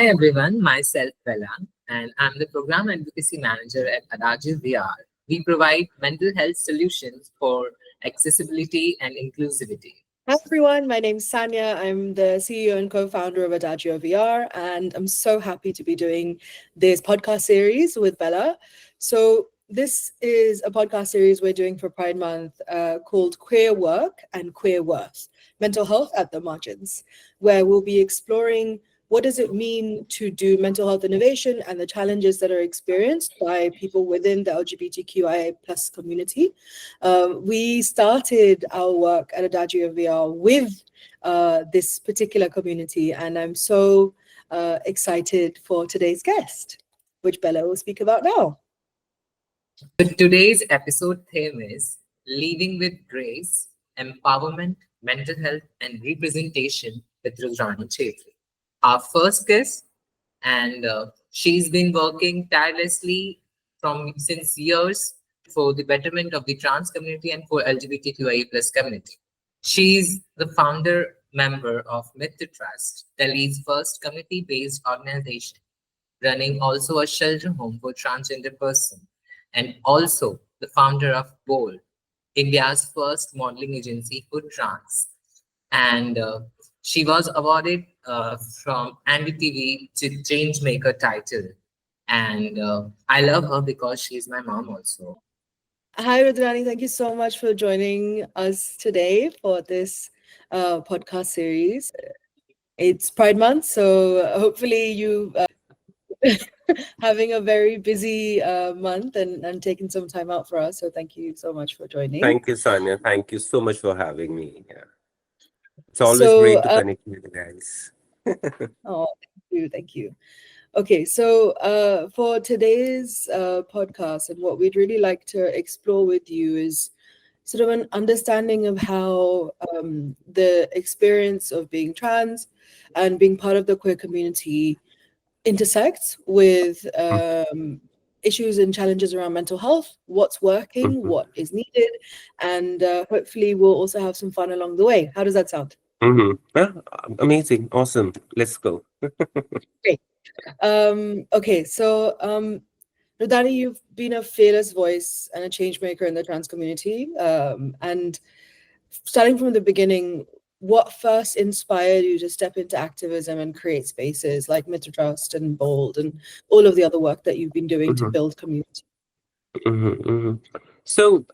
Hi everyone, myself Bella, and I'm the Program Advocacy Manager at AdagioVR. We provide mental health solutions for accessibility and inclusivity. Hi everyone, my name's Sanya. I'm the CEO and co-founder of AdagioVR, and I'm so happy to be doing this podcast series with Bella. So this is a podcast series we're doing for Pride Month called Queer Work and Queer Worth, Mental Health at the Margins, where we'll be exploring what does it mean to do mental health innovation and the challenges that are experienced by people within the LGBTQIA plus community. We started our work at Adagio VR with this particular community, and I'm so excited for today's guest, which Bella will speak about now. So today's episode theme is Leading with Grace, Empowerment, Mental Health and Representation with Rudrani Chhetri. Our first guest, and she's been working tirelessly from since years for the betterment of the trans community and for LGBTQIA plus community. She's the founder member of Mitr Trust, Delhi's first community-based organization, running also a shelter home for transgender persons, and also the founder of BOLD, India's first modeling agency for trans. And she was awarded from NDTV to Changemaker title. And I love her because she's my mom also. Hi, Rudrani. Thank you so much for joining us today for this podcast series. It's Pride Month, so hopefully you having a very busy month and taking some time out for us. So thank you so much for joining. Thank you, Sanya. Thank you so much for having me. Yeah. It's always So, great to connect with you guys. oh, thank you. Okay, so for today's podcast, and what we'd really like to explore with you is sort of an understanding of how the experience of being trans and being part of the queer community intersects with issues and challenges around mental health, what's working, what is needed, and hopefully we'll also have some fun along the way. How does that sound? Yeah, amazing. Awesome. Let's go. Great. Okay, so Rudrani, you've been a fearless voice and a change maker in the trans community. And starting from the beginning, what first inspired you to step into activism and create spaces like Mitr Trust and BOLD and all of the other work that you've been doing to build community? So,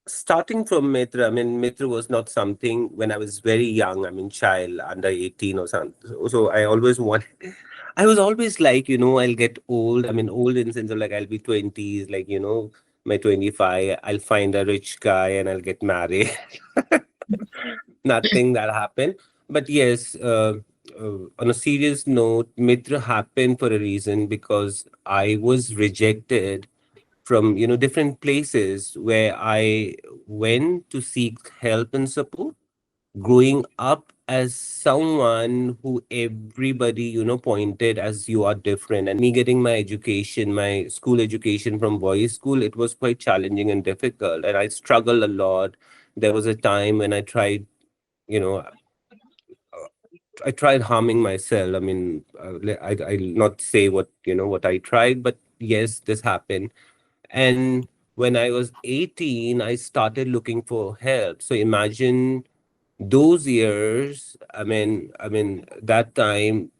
starting from Mitra, Mitra was not something when I was very young, child, under 18 or something. So I was always like, I'll get old. Old in the sense of like, I'll be 20s, like, my 25, I'll find a rich guy and I'll get married. Nothing that happened. But yes, on a serious note, Mitra happened for a reason because I was rejected from different places where I went to seek help and support. Growing up as someone who everybody pointed as you are different, and me getting my education, my school education from boys' school, it was quite challenging and difficult, and I struggled a lot. There was a time when I tried, you know, I tried harming myself. I'll not say what I tried, but yes, this happened. And when I was 18, I started looking for help. So imagine those years. That time,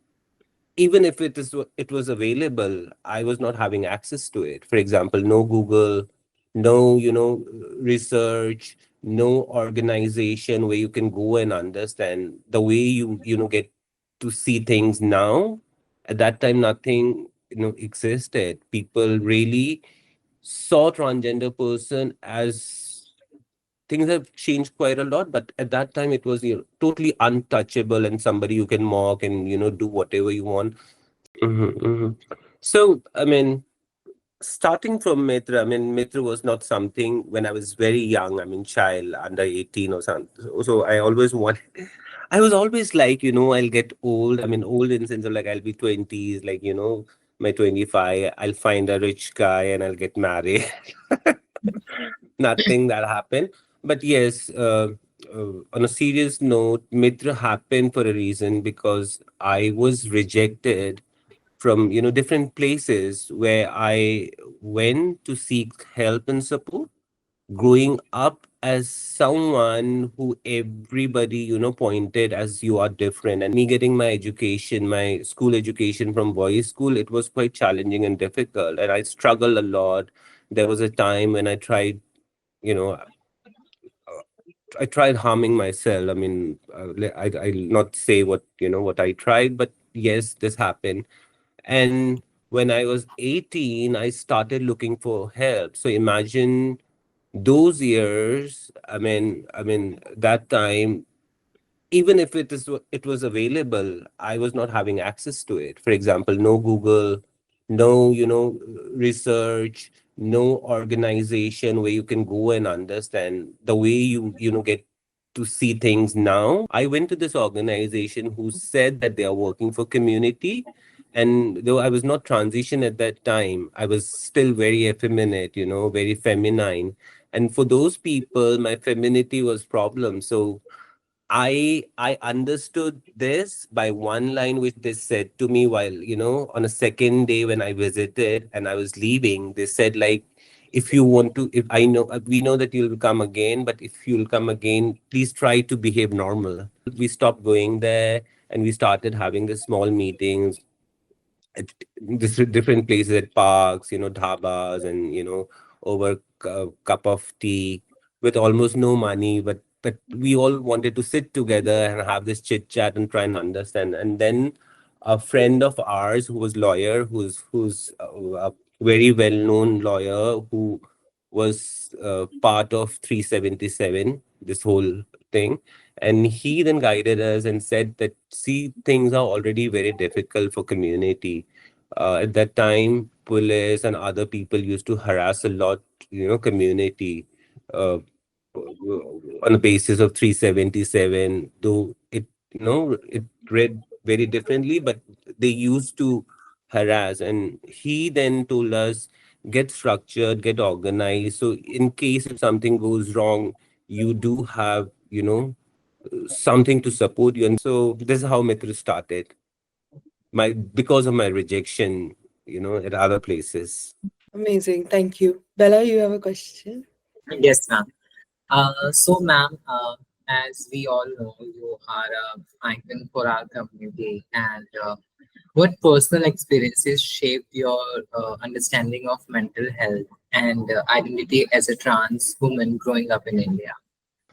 even if it was available, I was not having access to it. For example, no Google, no research, no organization where you can go and understand the way you get to see things now. At that time, nothing existed. People really saw transgender person as things have changed quite a lot, but at that time it was totally untouchable and somebody you can mock and do whatever you want. So starting from Mitra, Mitra was not something when I was very young, child, under 18 or something. So I was always like, I'll get old. Old in the sense of like, I'll be 20s, like, my 25, I'll find a rich guy and I'll get married. Nothing that happened. But yes, on a serious note, Mitra happened for a reason because I was rejected from different places where I went to seek help and support. Growing up as someone who everybody pointed as you are different, and me getting my education, my school education from boys school, it was quite challenging and difficult, and I struggled a lot. There was a time when you know I tried harming myself. I mean, I'll not say what I tried, but yes, this happened. And when I was 18, I started looking for help. So imagine those years. I mean, that time, even if it was available, I was not having access to it. For example, no Google, no research, no organization where you can go and understand the way you get to see things. Now I went to this organization who said that they are working for community, and though I was not transition at that time, I was still very effeminate, very feminine, and for those people my femininity was problem. So I understood this by one line which they said to me while, on a second day when I visited and I was leaving. They said, like, if you want to, if I know, we know that you'll come again, but if you'll come again, please try to behave normal. We stopped going there and we started having the small meetings at different places, at parks, dhabas, and over a cup of tea with almost no money, but we all wanted to sit together and have this chit chat and try and understand. And then a friend of ours who was lawyer, who's a very well known lawyer, who was part of 377, this whole thing, and he then guided us and said that, see, things are already very difficult for community. At that time, police and other people used to harass a lot, community, uh, on the basis of 377, though it read very differently, but they used to harass. And he then told us, get structured, get organized. So in case if something goes wrong, you do have, something to support you. And so this is how Mitra started. Because of my rejection, at other places. Amazing. Thank you. Bella, you have a question? Yes, ma'am. So, ma'am, as we all know, you are an icon for our community, and what personal experiences shaped your understanding of mental health and identity as a trans woman growing up in India?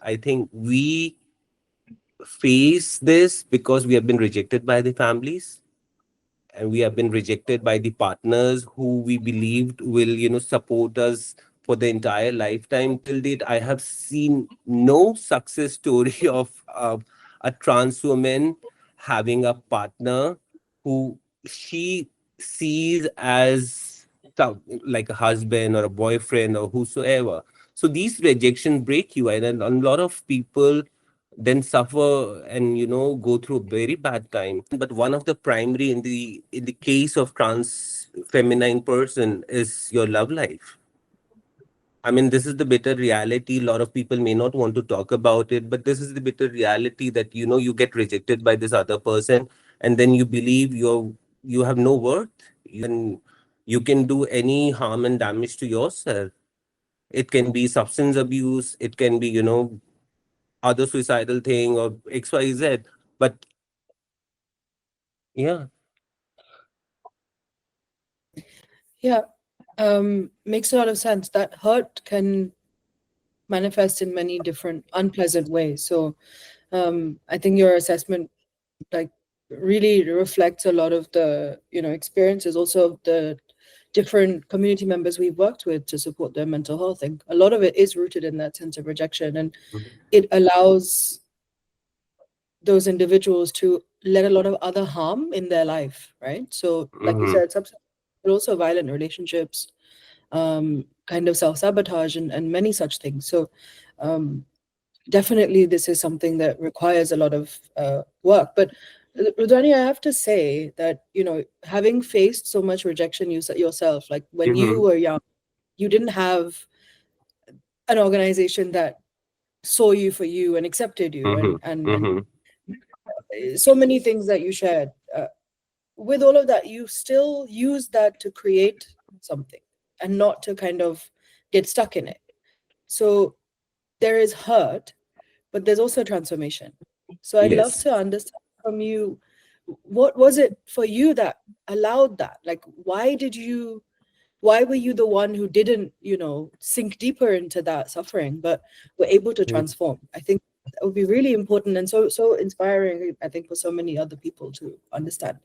I think we face this because we have been rejected by the families, and we have been rejected by the partners who we believed will support us for the entire lifetime. Till date, I have seen no success story of a trans woman having a partner who she sees as like a husband or a boyfriend or whosoever. So these rejections break you, and a lot of people then suffer and go through a very bad time. But one of the primary in the case of trans feminine person is your love life. I mean, this is the bitter reality. A lot of people may not want to talk about it, but this is the bitter reality that you get rejected by this other person, and then you believe you have no worth. You can do any harm and damage to yourself. It can be substance abuse, it can be other suicidal thing or XYZ. But yeah. Yeah. Makes a lot of sense. That hurt can manifest in many different unpleasant ways. So I think your assessment like really reflects a lot of the experiences also of the different community members we've worked with to support their mental health. And a lot of it is rooted in that sense of rejection, and it allows those individuals to let a lot of other harm in their life, right? So like you Hmm. said, substance, but also violent relationships, kind of self-sabotage, and many such things. So um, definitely this is something that requires a lot of work. But Rudrani, I have to say that having faced so much rejection yourself, like when you Hmm. were young, you didn't have an organization that saw you for you and accepted you, Mm-hmm. and Mm-hmm. so many things that you shared. With all of that, you still use that to create something and not to kind of get stuck in it. So there is hurt, but there's also transformation. So I'd love Yes. to understand from you, what was it for you that allowed that? Like, why were you the one who didn't, sink deeper into that suffering, but were able to transform? I think that would be really important and so inspiring, I think, for so many other people to understand.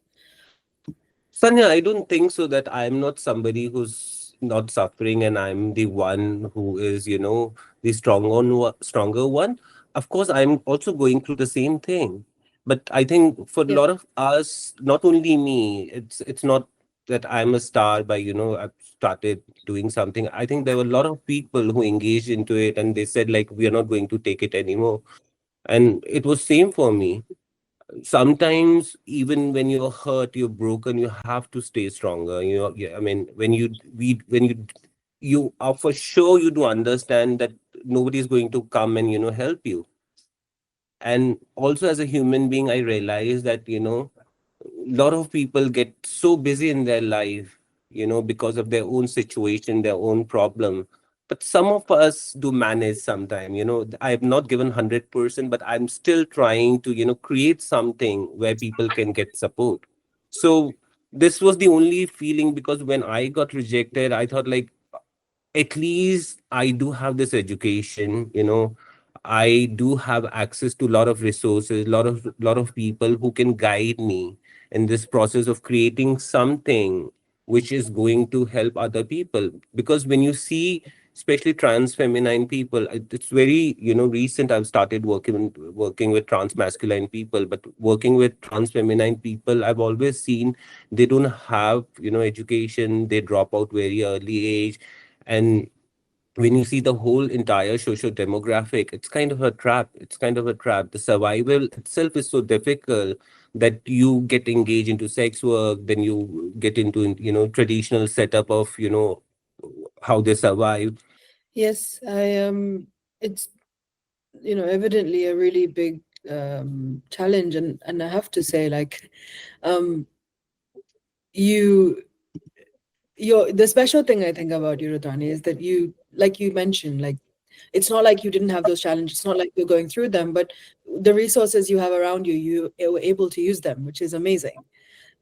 Sanya, I don't think so that I'm not somebody who's not suffering and I'm the one who is, the stronger one. Of course, I'm also going through the same thing. But I think for a Yeah. lot of us, not only me, it's not that I'm a star by, I've started doing something. I think there were a lot of people who engaged into it and they said like, we are not going to take it anymore. And it was same for me. Sometimes even when you're hurt, you're broken, you have to stay stronger. Yeah, I mean, when you are for sure, you do understand that nobody is going to come and help you. And also as a human being, I realize that lot of people get so busy in their life, because of their own situation, their own problem. But some of us do manage sometime. I have not given 100%, but I'm still trying to, create something where people can get support. So this was the only feeling, because when I got rejected, I thought like, at least I do have this education, I do have access to a lot of resources, lot of people who can guide me in this process of creating something which is going to help other people. Because when you see, especially trans feminine people, it's very recent. I've started working with trans masculine people, but working with trans feminine people, I've always seen they don't have education. They drop out very early age. And when you see the whole entire social demographic, it's kind of a trap. It's kind of a trap. The survival itself is so difficult that you get engaged into sex work, then you get into traditional setup of how they survive. Yes, it's, evidently a really big challenge, and I have to say, like, um you the special thing I think about you, Rudrani, is that you, like you mentioned, like, it's not like you didn't have those challenges. It's not like you're going through them, but the resources you have around you, you were able to use them, which is amazing.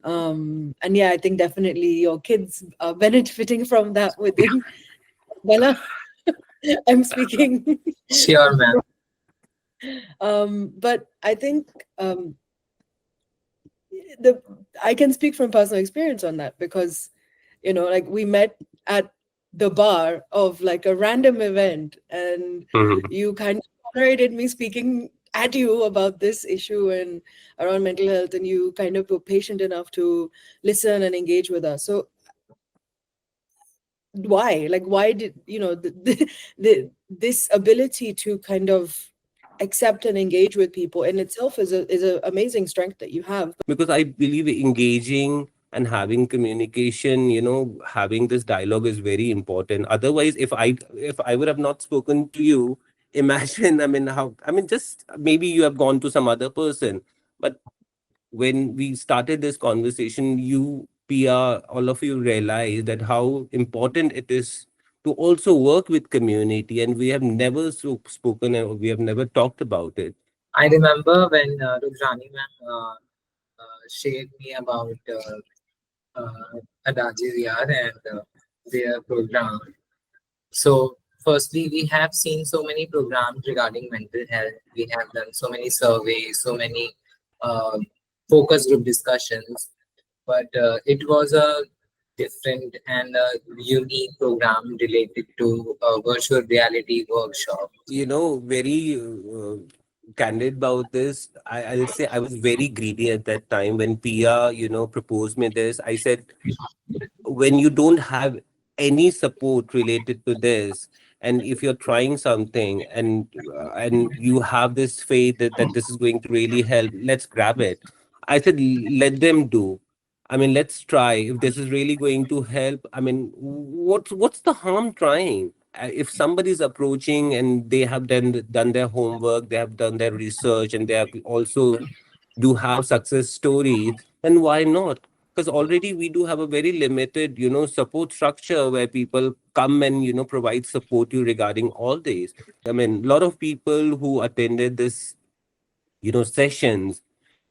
And yeah, I think definitely your kids are benefiting from that within Bella. I'm speaking. Sure, ma'am. But I think, the I can speak from personal experience on that, because like, we met at the bar of like a random event, and Mhm. you kind of tolerated me speaking at you about this issue and around mental health, and you kind of were patient enough to listen and engage with us. So why did this ability to kind of accept and engage with people in itself is a amazing strength that you have. Because I believe engaging and having communication, having this dialogue is very important. Otherwise, if I would have not spoken to you, imagine, I mean, just maybe you have gone to some other person. But when we started this conversation, you, Pia, all of you realize that how important it is to also work with community, and we have never spoken, and we have never talked about it. I remember when Rudrani ma'am shared me about AdagioVR and their program. So, firstly, we have seen so many programs regarding mental health. We have done so many surveys, so many uh, focus group discussions, but it was a different and unique program related to a virtual reality workshop. Very candid about this. I'll say I was very greedy at that time when Pia, proposed me this. I said, when you don't have any support related to this, and if you're trying something and you have this faith that this is going to really help, let's grab it. I said, let them do. I mean, let's try. If this is really going to help, I mean, what's the harm trying? if somebody is approaching and they have done their homework, they have done their research, and they have also do have success stories, then why not? Because already we do have a very limited, support structure where people come and provide support you regarding all this. I mean, a lot of people who attended this sessions,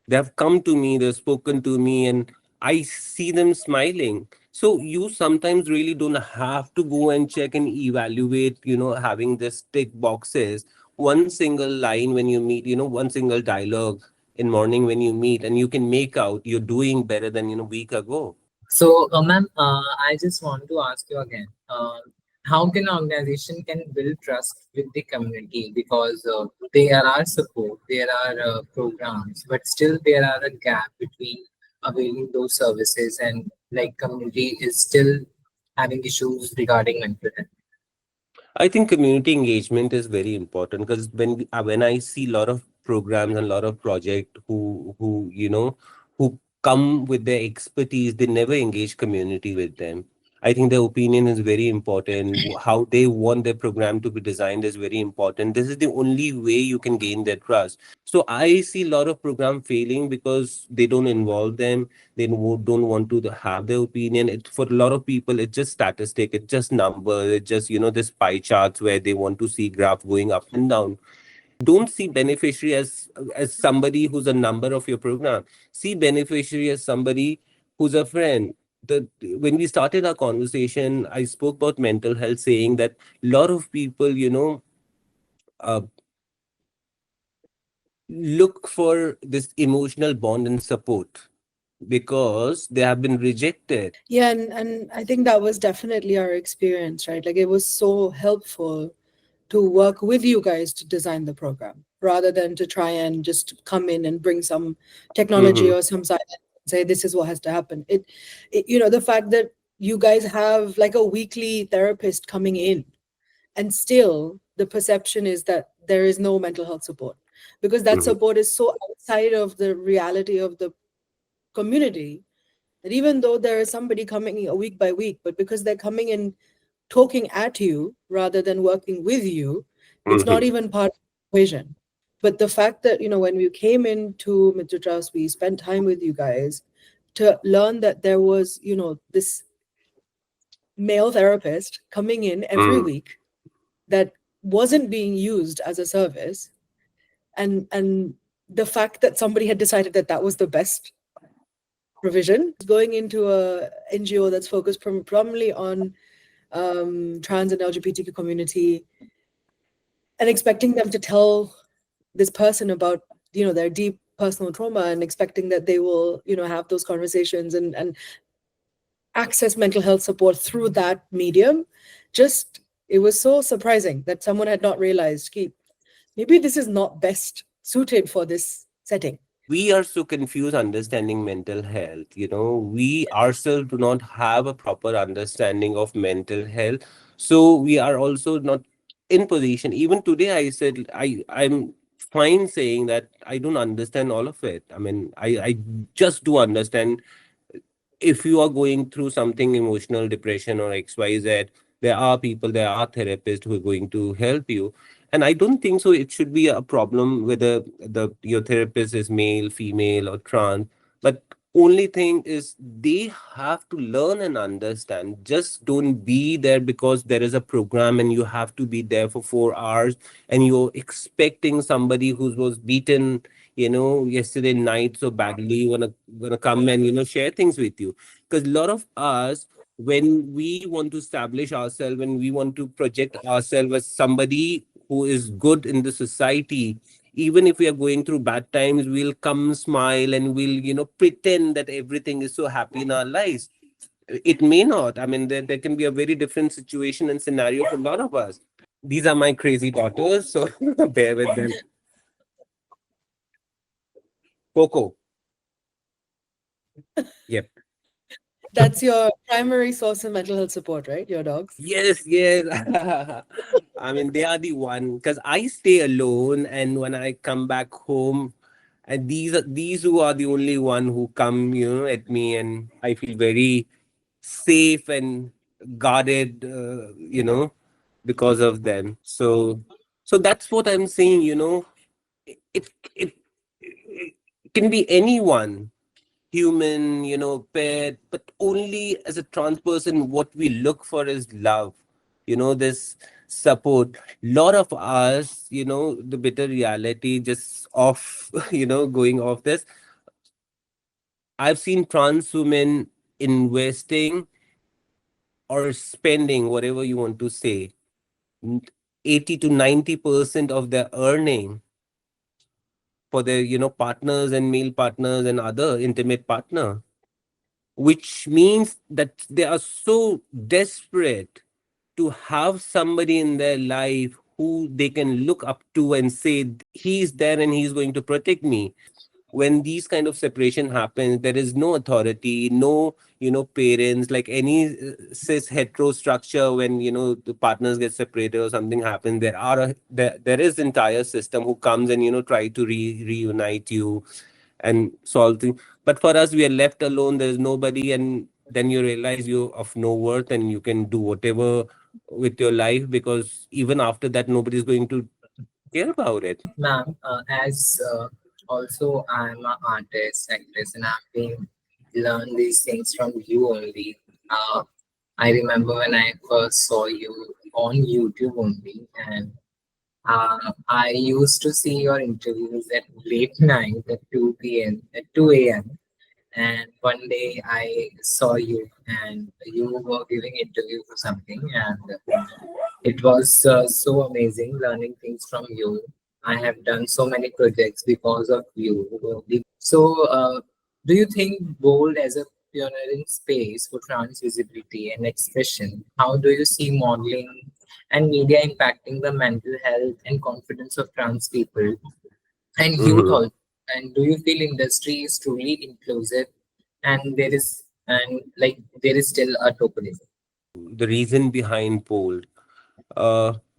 they have come to me, they've spoken to me, and I see them smiling. So you sometimes really don't have to go and check and evaluate, having this tick boxes, one single line when you meet, one single dialogue in morning when you meet, and you can make out you're doing better than week ago. So, ma'am, I just want to ask you again, how can an organization can build trust with the community? Because there are support, there are programs, but still there are a gap between availing those services and like community is still having issues regarding mental health. I think community engagement is very important because when I see a lot of programs and a lot of project who come with their expertise, they never engage community with them. I think their opinion is very important. How they want their program to be designed is very important. This is the only way you can gain their trust. So I see a lot of program failing because they don't involve them. They don't want to have their opinion. For a lot of people, it's just statistic, it's just number, it's just this pie charts where they want to see graph going up and down. Don't see beneficiary as somebody who's a number of your program. See beneficiary as somebody who's a friend. When we started our conversation, I spoke about mental health, saying that a lot of people uh, look for this emotional bond and support because they have been rejected. Yeah, and I think that was definitely our experience, right? Like it was so helpful to work with you guys to design the program rather than to try and just come in and bring some technology Mm-hmm. or some science and say this is what has to happen. The fact that you guys have like a weekly therapist coming in and still the perception is that there is no mental health support because that Mm-hmm. support is so outside of the reality of the community that even though there is somebody coming a week by week, but because they're coming in talking at you rather than working with you, it's not Mm-hmm. even part of the equation. But the fact that, when we came into Mitr Trust, we spent time with you guys to learn that there was, this male therapist coming in every Mm-hmm. week that wasn't being used as a service. And the fact that somebody had decided that that was the best provision, going into a NGO that's focused primarily on trans and LGBTQ community and expecting them to tell this person about their deep personal trauma and expecting that they will have those conversations and access mental health support through that medium. Just it was so surprising that someone had not realized, "Ki, maybe this is not best suited for this setting." We are so confused understanding mental health. We ourselves do not have a proper understanding of mental health. So we are also not in position. Even today, I said I'm fine saying that I don't understand all of it. I mean, I just do understand if you are going through something emotional depression or xyz, there are people, there are therapists who are going to help you. And I don't think so it should be a problem whether your therapist is male, female, or trans. But only thing is they have to learn and understand. Just don't be there because there is a program and you have to be there for 4 hours and you're expecting somebody who was beaten yesterday night so badly wanna come and share things with you. Because a lot of us, when we want to establish ourselves, when we want to project ourselves as somebody who is good in the society, even if we are going through bad times, we'll come smile and we'll pretend that everything is so happy in our lives. It may not. I mean, there can be a very different situation and scenario for a lot of us. These are my crazy daughters, so bear with them. Coco. Yep. That's your primary source of mental health support, right? Your dogs. Yes, yes. I mean, they are the one because I stay alone, and when I come back home, and these who are the only one who come, at me, and I feel very safe and guarded. because of them. So that's what I'm saying, it can be anyone, human, pet, but only as a trans person, what we look for is love, this support. Lot of us, the bitter reality, just off, going off this, I've seen trans women investing or spending, whatever you want to say, 80 to 90% of their earning for their, partners and male partners and other intimate partner, which means that they are so desperate to have somebody in their life who they can look up to and say he's there and he's going to protect me. When these kind of separation happens, there is no authority, no, parents, like any cis hetero structure. When, the partners get separated or something happens, there is entire system who comes and, try to reunite you and solve things. But for us, we are left alone. There's nobody, and then you realize you're of no worth, and you can do whatever with your life, because even after that, nobody's going to care about it. Ma'am, as also I'm an artist, actress, and I've been learned these things from you only. I remember when I first saw you on YouTube only, and I used to see your interviews at late night at 2 p.m. at 2 a.m. And one day I saw you, and you were giving interview for something, and it was so amazing learning things from you. I have done so many projects because of you. So, do you think Bold as a pioneering space for trans visibility and expression? How do you see modeling and media impacting the mental health and confidence of trans people and youth Mhm. also? And do you feel industry is truly inclusive and there is still a tokenism? The reason behind Bold.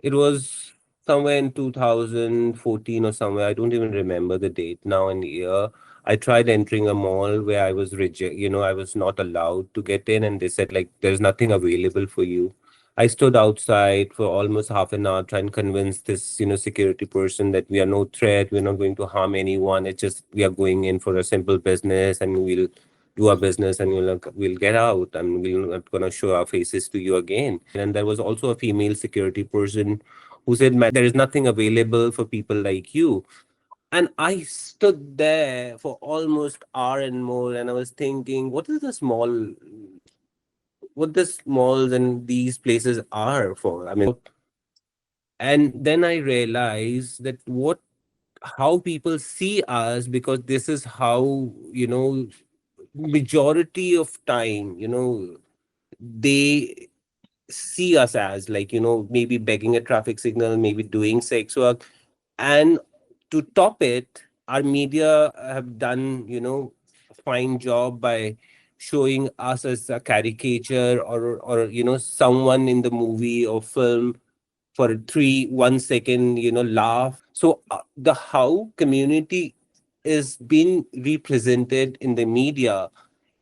It was somewhere in 2014 or somewhere. I don't even remember the date now and year. I tried entering a mall where I was I was not allowed to get in, and they said like there's nothing available for you. I stood outside for almost half an hour trying to convince this, security person that we are no threat, we're not going to harm anyone. It's just we are going in for a simple business, and we'll do our business, and we'll get out, and we're not gonna show our faces to you again. And there was also a female security person who said, "Man, there is nothing available for people like you." And I stood there for almost hour and more, and I was thinking, what this malls and these places are for? I mean, and then I realized that how people see us, because this is how, majority of time, they see us as, like, maybe begging a traffic signal, maybe doing sex work. And to top it, our media have done, a fine job by showing us as a caricature, or someone in the movie or film for a 1 second, laugh. So the how community is being represented in the media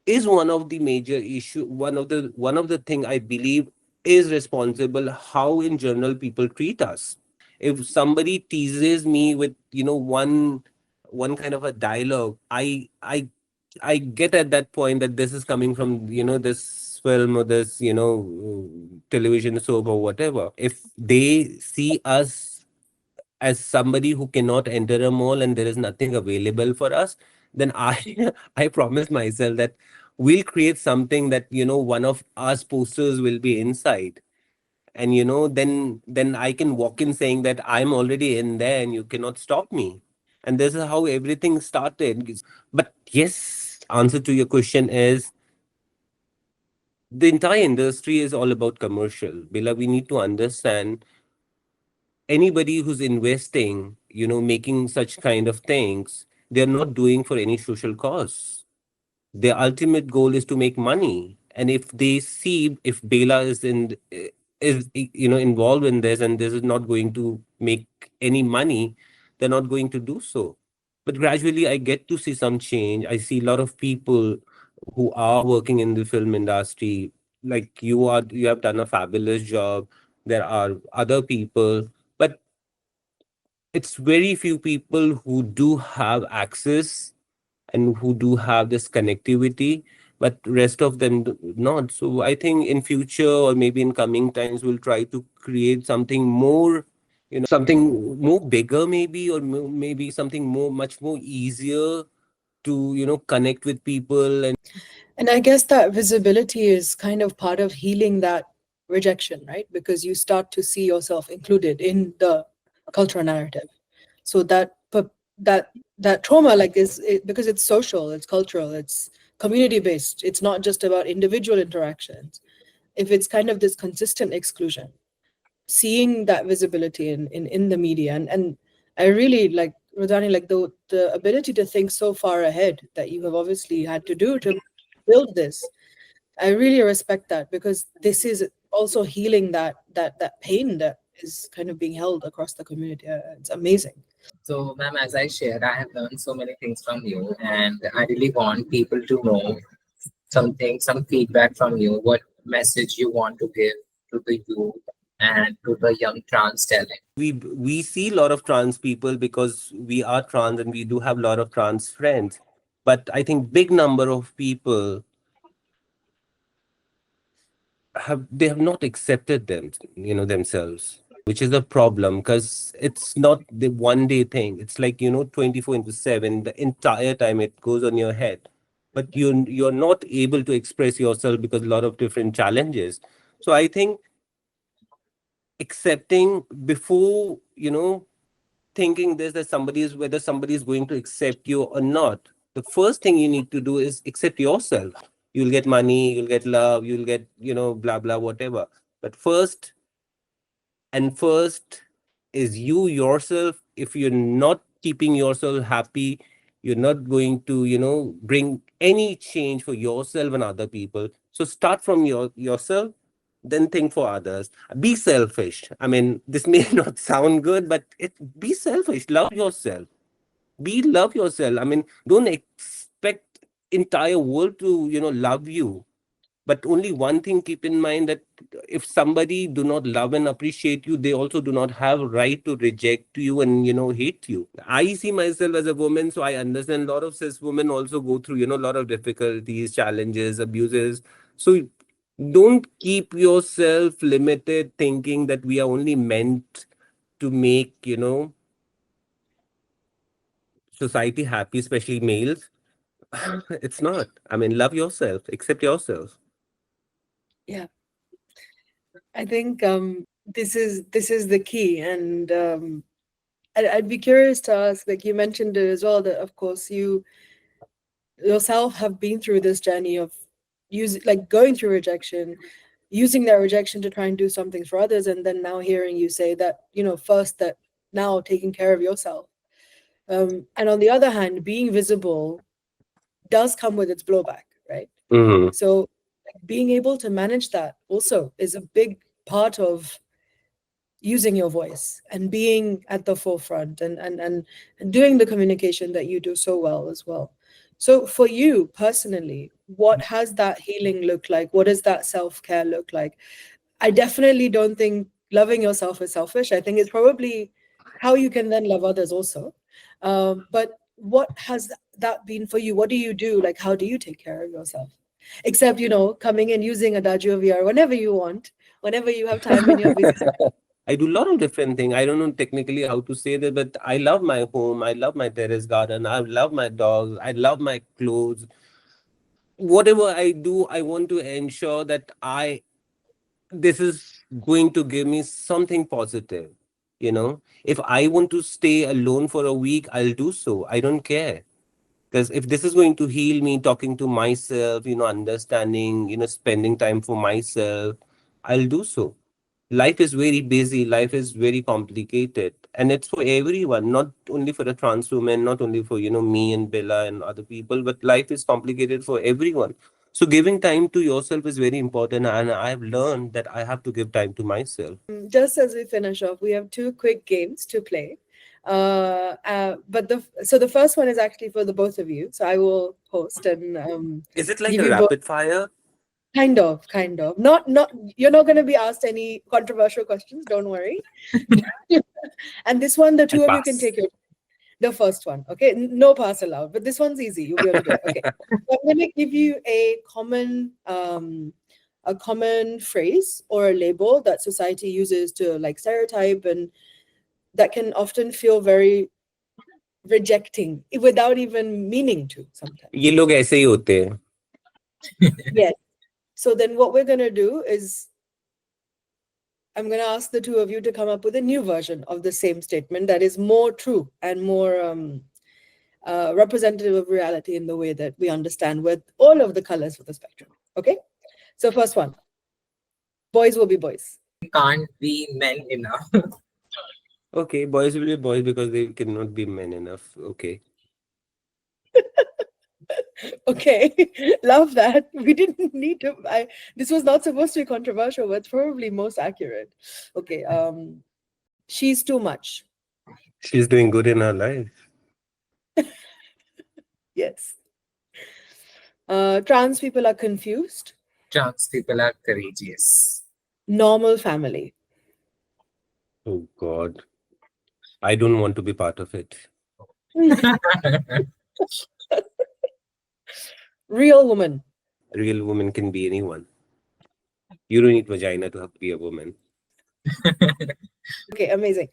is one of the major issue, one of the thing I believe is responsible how in general people treat us. If somebody teases me with, one kind of a dialogue, I get at that point that this is coming from, this film or this, television soap or whatever. If they see us as somebody who cannot enter a mall and there is nothing available for us, then I I promise myself that we'll create something that, one of us posters will be inside. And then I can walk in saying that I'm already in there and you cannot stop me. And this is how everything started. But yes, answer to your question is the entire industry is all about commercial. Bila, we need to understand anybody who's investing, making such kind of things, they're not doing for any social cause. Their ultimate goal is to make money. And if they see if Bela is involved in this, and this is not going to make any money, they're not going to do so. But gradually I get to see some change. I see a lot of people who are working in the film industry, like you have done a fabulous job. there are other people, but it's very few people who do have access and who do have this connectivity, but rest of them not. So I think in future or maybe in coming times we'll try to create something more, something more bigger maybe, or maybe something more, much more easier to connect with people. And I guess that visibility is kind of part of healing that rejection, right? Because you start to see yourself included in the cultural narrative. So that trauma, like, because it's social, it's cultural, it's community based. It's not just about individual interactions. If it's kind of this consistent exclusion, seeing that visibility in the media, and I really like, Rudrani, like the ability to think so far ahead that you have obviously had to do to build this. I really respect that, because this is also healing that pain that is kind of being held across the community. It's amazing. So, ma'am, as I shared, I have learned so many things from you, and I really want people to know something, some feedback from you. What message you want to give to the youth and to the young trans talent? We see a lot of trans people because we are trans and we do have a lot of trans friends, but I think big number of people have not accepted themselves, which is a problem, because it's not the one day thing. It's like 24 into 7, the entire time it goes on your head, but you're not able to express yourself because a lot of different challenges. So I think accepting before thinking this, that whether somebody is going to accept you or not, the first thing you need to do is accept yourself. You'll get money, you'll get love, you'll get blah blah whatever, but first is you yourself. If you're not keeping yourself happy, you're not going to bring any change for yourself and other people. So start from yourself, then think for others. Be selfish. I mean, this may not sound good, but be selfish. Love yourself. Love yourself. I mean, don't expect entire world to love you, but only one thing keep in mind, that if somebody do not love and appreciate you, they also do not have right to reject you and hate you. I see myself as a woman, so I understand a lot of cis women also go through a lot of difficulties, challenges, abuses. So don't keep yourself limited thinking that we are only meant to make society happy, especially males. It's not. I mean, love yourself, accept yourself. Yeah, I think this is the key. And I'd be curious to ask, like you mentioned it as well, that of course you yourself have been through this journey of going through rejection, using that rejection to try and do something for others, and then now hearing you say that, first, that now taking care of yourself. And on the other hand, being visible does come with its blowback, right? Mhm. So being able to manage that also is a big part of using your voice and being at the forefront, and doing the communication that you do so well as well. So for you personally, what has that healing look like? What does that self-care look like? I definitely don't think loving yourself is selfish. I think it's probably how you can then love others also. But what has that been for you? What do you do? Like, how do you take care of yourself? Except, coming and using Adagio VR whenever you want, whenever you have time in your busy. I do a lot of different things. I don't know technically how to say that, but I love my home. I love my terrace garden. I love my dogs. I love my clothes. Whatever I do, I want to ensure that this is going to give me something positive. If I want to stay alone for a week, I'll do so. I don't care. Because if this is going to heal me, talking to myself, understanding, spending time for myself, I'll do so. Life is very busy, life is very complicated, and it's for everyone, not only for the trans women, not only for me and Bella and other people, but life is complicated for everyone. So giving time to yourself is very important, and I've learned that I have to give time to myself. Just as we finish off, we have two quick games to play. But the first one is actually for the both of you. So I will host and Is it like give a you both. rapid fire? Kind of. Not. You're not going to be asked any controversial questions. Don't worry. And this one, the I'll two of you can pass. take the first one. Okay, no pass allowed. But this one's easy. You'll be able to do it. Okay. So I'm going to give you a common phrase or a label that society uses to like stereotype, and that can often feel very rejecting without even meaning to sometimes. ये लोग ऐसे ही होते हैं. Yes. So then what we're going to do is I'm going to ask the two of you to come up with a new version of the same statement that is more true and more representative of reality in the way that we understand with all of the colors of the spectrum. Okay? So first one, boys will be boys. Can't be men enough. Okay, boys will be boys because they cannot be men enough. Okay. Okay, love that. We didn't need to. This was not supposed to be controversial, but it's probably most accurate. Okay, she's too much. She's doing good in her life. Yes. Trans people are confused. Trans people are courageous. Normal family. Oh God. I don't want to be part of it. Real woman. A real woman can be anyone. You don't need vagina to have to be a woman. Okay, amazing.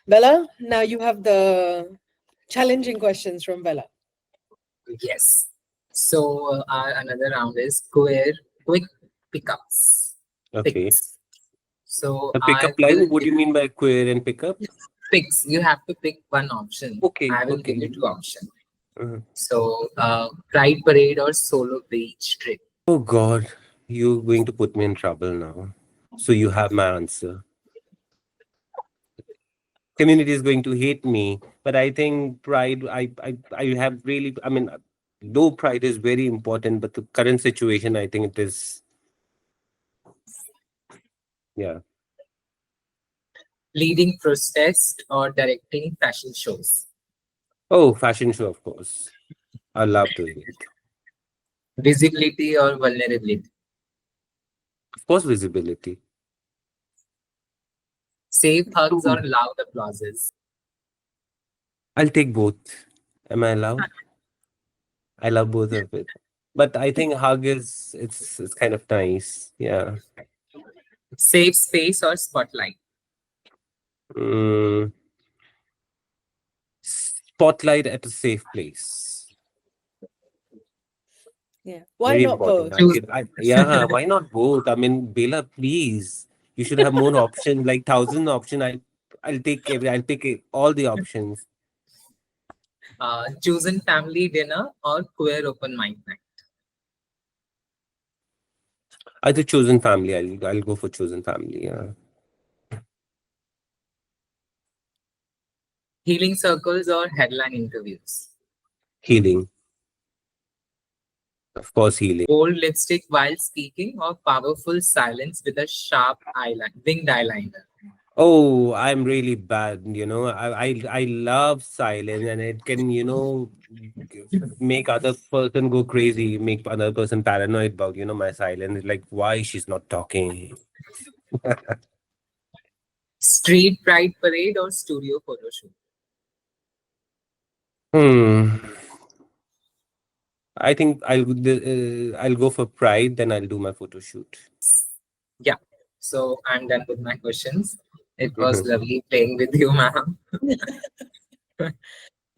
Bella, now you have the challenging questions from Bella. Yes. So our another round is quick pickups. Okay. Picks. So A I pickup line? will What do you mean by queer and pickup? picks. You have to pick one option. Okay. I will Okay. give you two options. Uh-huh. So pride parade or solo beach trip. Oh God, you're going to put me in trouble now. So you have my answer. Community is going to hate me, but I think pride. I have really. I mean, though pride is very important, but the current situation, I think it is. Yeah, Leading protest or directing fashion shows. oh, fashion show, of course. I love doing it. Visibility or vulnerability. Of course, visibility. Safe hugs or loud applauses. I'll take both. Am I allowed? I love both of it. But I think hug is it's kind of nice. Yeah. Safe space or spotlight. Mm, spotlight at a safe place. Yeah. Why Very not important. both? Choose. Yeah, why not both? I mean, Bela, please. You should have more options, like 1,000 option. I'll take all the options. Chosen family dinner or queer open mic night. Either chosen family. I'll go for chosen family. Yeah. Healing circles or headline interviews. Healing. Of course, healing. Bold lipstick while speaking or powerful silence with a sharp winged eyeliner. Oh, I'm really bad. I love silence, and it can, make other person go crazy, make another person paranoid about, my silence. Like, why she's not talking? Street pride parade or studio photo shoot. Hmm. I think I'll go for pride, then I'll do my photo shoot. Yeah. So I'm done with my questions. It was lovely playing with you, ma'am.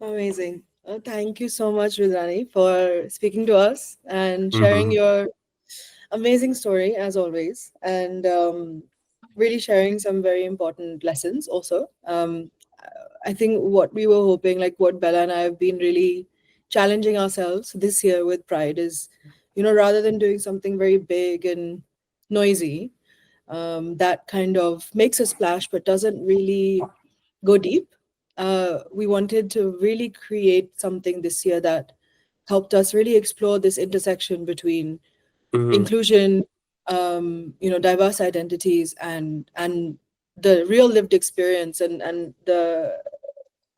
Amazing. Thank you so much, Rudrani, for speaking to us and sharing Mhm. your amazing story as always, and really sharing some very important lessons also. I think what we were hoping, like what Bella and I have been really challenging ourselves this year with Pride is, rather than doing something very big and noisy, that kind of makes a splash but doesn't really go deep. We wanted to really create something this year that helped us really explore this intersection between Mhm. inclusion, diverse identities, and the real lived experience, and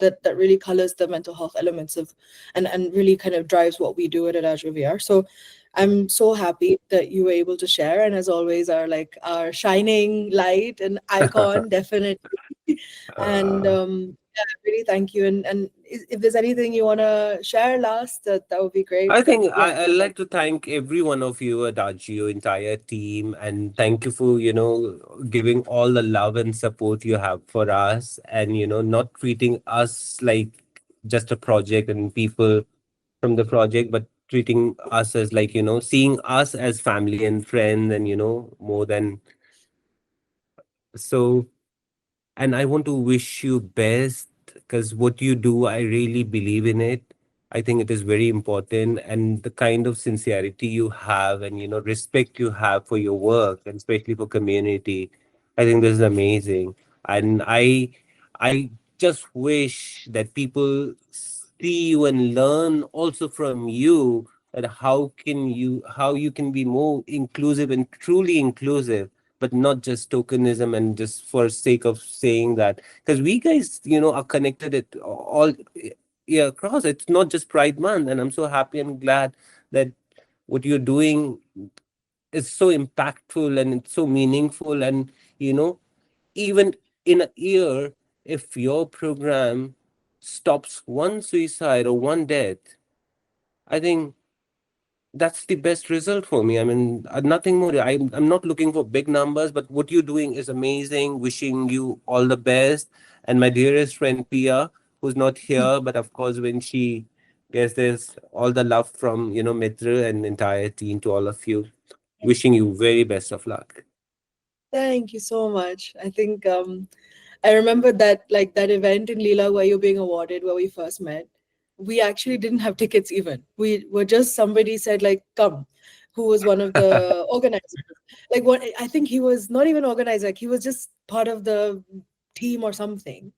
that really colors the mental health elements of and really kind of drives what we do at AdagioVR. So I'm so happy that you were able to share, and as always, are like our shining light and icon, definitely. And uh, yeah, really thank you. And if there's anything you want to share last, that would be great. I But think yeah, I'd like to thank every one of you, Adagio, entire team, and thank you for, giving all the love and support you have for us, and, not treating us like just a project and people from the project, but treating us as like, seeing us as family and friends, and, more than so. And I want to wish you best, because what you do, I really believe in it. I think it is very important, and the kind of sincerity you have, and respect you have for your work, and especially for community, I think this is amazing. And I just wish that people see you and learn also from you, that how you can be more inclusive and truly inclusive, but not just tokenism and just for sake of saying that. Because we guys, are connected at all, yeah, across. It's not just Pride Month, and I'm so happy and glad that what you're doing is so impactful and it's so meaningful. And you know, even in a year, if your program stops one suicide or one death, I think that's the best result for me. I mean, nothing more. I'm not looking for big numbers, but what you're doing is amazing. Wishing you all the best. And my dearest friend Pia, who's not here, but of course, when she gets this, all the love from, Mitra and entire team to all of you. Wishing you very best of luck. thank you so much. I think I remember that, like, that event in Leela where you're being awarded, where we first met. We actually didn't have tickets even. We were just, somebody said like, come, who was one of the organizers. Like, what, I think he was not even organizer, like he was just part of the team or something.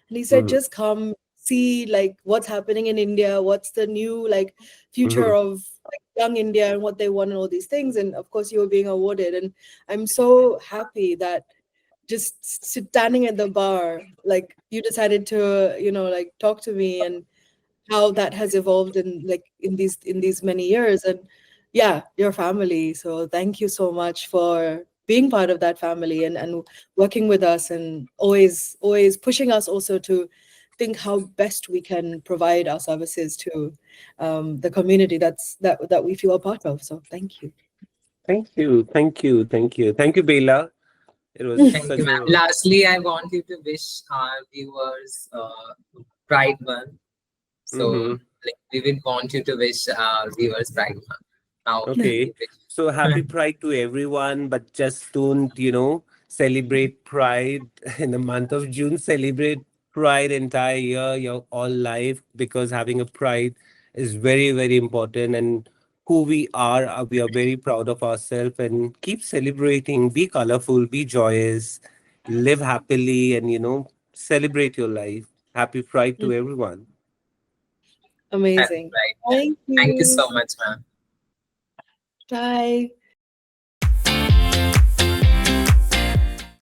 And he said, Mhm, just come see like what's happening in India, what's the new like future mhm. of like young India and what they want and all these things. And of course you were being awarded. And I'm so happy that just standing at the bar, like you decided to, like talk to me, and how that has evolved in like in these many years. And yeah, your family. So thank you so much for being part of that family, and working with us, and always pushing us also to think how best we can provide our services to the community that we feel a part of. So thank you. Thank you. Thank you. Thank you. Thank you, Bela. It was Thank you, such ma'am. a. Lastly, I want you to wish our viewers Pride Month. So, Mhm. like, we would want you to wish our viewers Pride Month. Now, Okay. you So happy wish. Pride to everyone, but just don't, celebrate Pride in the month of June. Celebrate Pride entire year, your all life, because having a Pride is very, very important. And who we are very proud of ourselves, and keep celebrating. Be colorful, be joyous, live happily, and, celebrate your life. Happy Pride to everyone. Happy Amazing. Pride. Thank Thank you you. so much, ma'am. Bye.